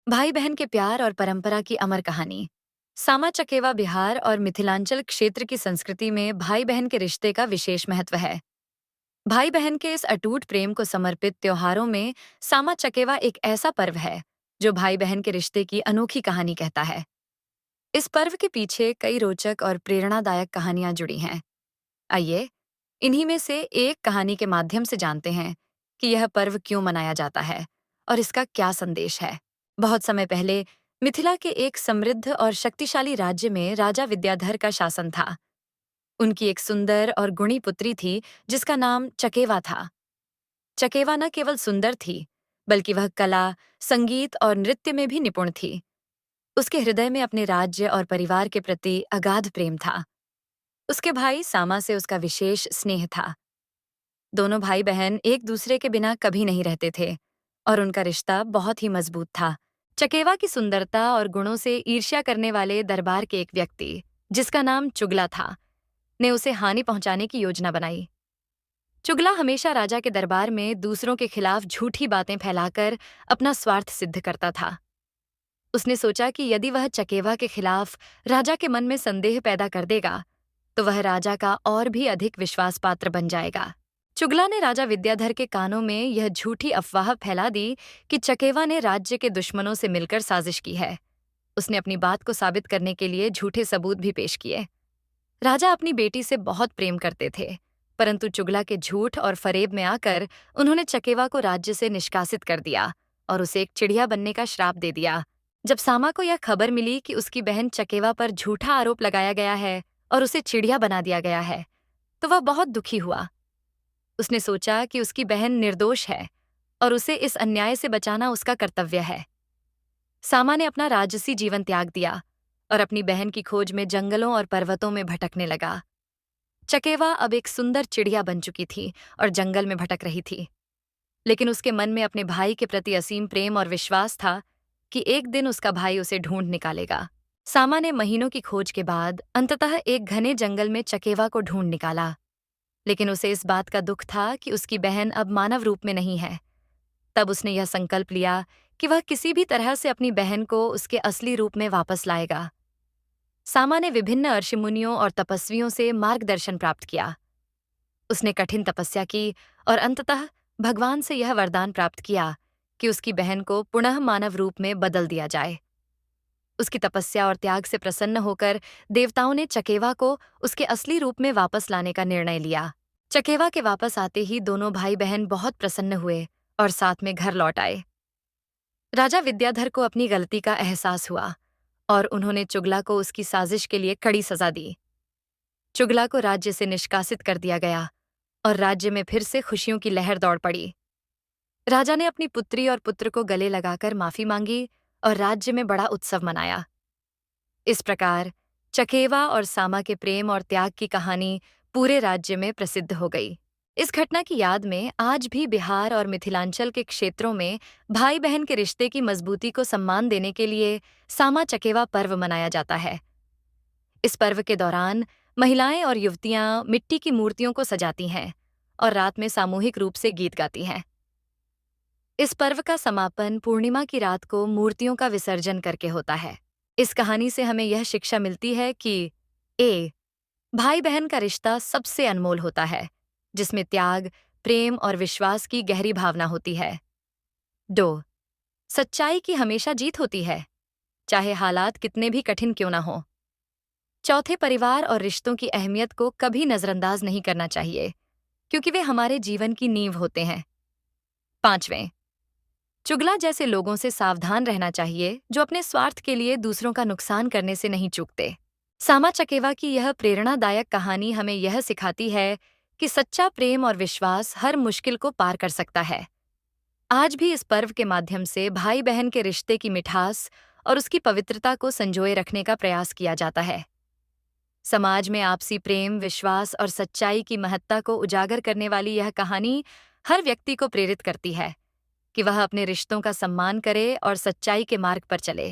भाई बहन के प्यार और परंपरा की अमर कहानी। सामा चकेवा बिहार और मिथिलांचल क्षेत्र की संस्कृति में भाई बहन के रिश्ते का विशेष महत्व है। भाई बहन के इस अटूट प्रेम को समर्पित त्योहारों में सामा चकेवा एक ऐसा पर्व है जो भाई बहन के रिश्ते की अनोखी कहानी कहता है। इस पर्व के पीछे कई रोचक और प्रेरणादायक कहानियां जुड़ी हैं। आइए इन्हीं में से एक कहानी के माध्यम से जानते हैं कि यह पर्व क्यों मनाया जाता है और इसका क्या संदेश है। बहुत समय पहले मिथिला के एक समृद्ध और शक्तिशाली राज्य में राजा विद्याधर का शासन था। उनकी एक सुंदर और गुणी पुत्री थी जिसका नाम चकेवा था। चकेवा न केवल सुंदर थी, बल्कि वह कला, संगीत और नृत्य में भी निपुण थी। उसके हृदय में अपने राज्य और परिवार के प्रति अगाध प्रेम था। उसके भाई सामा से उसका विशेष स्नेह था। दोनों भाई बहन एक दूसरे के बिना कभी नहीं रहते थे और उनका रिश्ता बहुत ही मजबूत था। चकेवा की सुंदरता और गुणों से ईर्ष्या करने वाले दरबार के एक व्यक्ति, जिसका नाम चुगला था, ने उसे हानि पहुंचाने की योजना बनाई। चुगला हमेशा राजा के दरबार में दूसरों के खिलाफ झूठी बातें फैलाकर अपना स्वार्थ सिद्ध करता था। उसने सोचा कि यदि वह चकेवा के खिलाफ राजा के मन में संदेह पैदा कर देगा, तो वह राजा का और भी अधिक विश्वास पात्र बन जाएगा। चुगला ने राजा विद्याधर के कानों में यह झूठी अफवाह फैला दी कि चकेवा ने राज्य के दुश्मनों से मिलकर साजिश की है। उसने अपनी बात को साबित करने के लिए झूठे सबूत भी पेश किए। राजा अपनी बेटी से बहुत प्रेम करते थे, परंतु चुगला के झूठ और फरेब में आकर उन्होंने चकेवा को राज्य से निष्कासित कर दिया और उसे एक चिड़िया बनने का श्राप दे दिया। जब सामा को यह खबर मिली कि उसकी बहन चकेवा पर झूठा आरोप लगाया गया है और उसे चिड़िया बना दिया गया है, तो वह बहुत दुखी हुआ। उसने सोचा कि उसकी बहन निर्दोष है और उसे इस अन्याय से बचाना उसका कर्तव्य है। सामा ने अपना राजसी जीवन त्याग दिया और अपनी बहन की खोज में जंगलों और पर्वतों में भटकने लगा। चकेवा अब एक सुंदर चिड़िया बन चुकी थी और जंगल में भटक रही थी, लेकिन उसके मन में अपने भाई के प्रति असीम प्रेम और विश्वास था कि एक दिन उसका भाई उसे ढूंढ निकालेगा। सामा ने महीनों की खोज के बाद अंततः एक घने जंगल में चकेवा को ढूंढ निकाला, लेकिन उसे इस बात का दुख था कि उसकी बहन अब मानव रूप में नहीं है। तब उसने यह संकल्प लिया कि वह किसी भी तरह से अपनी बहन को उसके असली रूप में वापस लाएगा। सामा ने विभिन्न ऋषिमुनियों और तपस्वियों से मार्गदर्शन प्राप्त किया। उसने कठिन तपस्या की और अंततः भगवान से यह वरदान प्राप्त किया कि उसकी बहन को पुनः मानव रूप में बदल दिया जाए। उसकी तपस्या और त्याग से प्रसन्न होकर देवताओं ने चकेवा को उसके असली रूप में वापस लाने का निर्णय लिया। चकेवा के वापस आते ही दोनों भाई बहन बहुत प्रसन्न हुए और साथ में घर लौट आए। राजा विद्याधर को अपनी गलती का एहसास हुआ और उन्होंने चुगला को उसकी साजिश के लिए कड़ी सजा दी। चुगला को राज्य से निष्कासित कर दिया गया और राज्य में फिर से खुशियों की लहर दौड़ पड़ी। राजा ने अपनी पुत्री और पुत्र को गले लगाकर माफी मांगी और राज्य में बड़ा उत्सव मनाया। इस प्रकार चकेवा और सामा के प्रेम और त्याग की कहानी पूरे राज्य में प्रसिद्ध हो गई। इस घटना की याद में आज भी बिहार और मिथिलांचल के क्षेत्रों में भाई बहन के रिश्ते की मजबूती को सम्मान देने के लिए सामा चकेवा पर्व मनाया जाता है। इस पर्व के दौरान महिलाएं और युवतियां मिट्टी की मूर्तियों को सजाती हैं और रात में सामूहिक रूप से गीत गाती हैं। इस पर्व का समापन पूर्णिमा की रात को मूर्तियों का विसर्जन करके होता है। इस कहानी से हमें यह शिक्षा मिलती है कि ए भाई बहन का रिश्ता सबसे अनमोल होता है, जिसमें त्याग, प्रेम और विश्वास की गहरी भावना होती है। दो सच्चाई की हमेशा जीत होती है, चाहे हालात कितने भी कठिन क्यों ना हो। चौथे परिवार और रिश्तों की अहमियत को कभी नजरअंदाज नहीं करना चाहिए, क्योंकि वे हमारे जीवन की नींव होते हैं। पांचवें, चुगला जैसे लोगों से सावधान रहना चाहिए जो अपने स्वार्थ के लिए दूसरों का नुकसान करने से नहीं चूकते। सामा चकेवा की यह प्रेरणादायक कहानी हमें यह सिखाती है कि सच्चा प्रेम और विश्वास हर मुश्किल को पार कर सकता है। आज भी इस पर्व के माध्यम से भाई बहन के रिश्ते की मिठास और उसकी पवित्रता को संजोए रखने का प्रयास किया जाता है। समाज में आपसी प्रेम, विश्वास और सच्चाई की महत्ता को उजागर करने वाली यह कहानी हर व्यक्ति को प्रेरित करती है कि वह अपने रिश्तों का सम्मान करे और सच्चाई के मार्ग पर चले।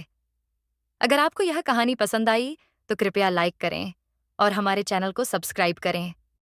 अगर आपको यह कहानी पसंद आई तो कृपया लाइक करें और हमारे चैनल को सब्सक्राइब करें।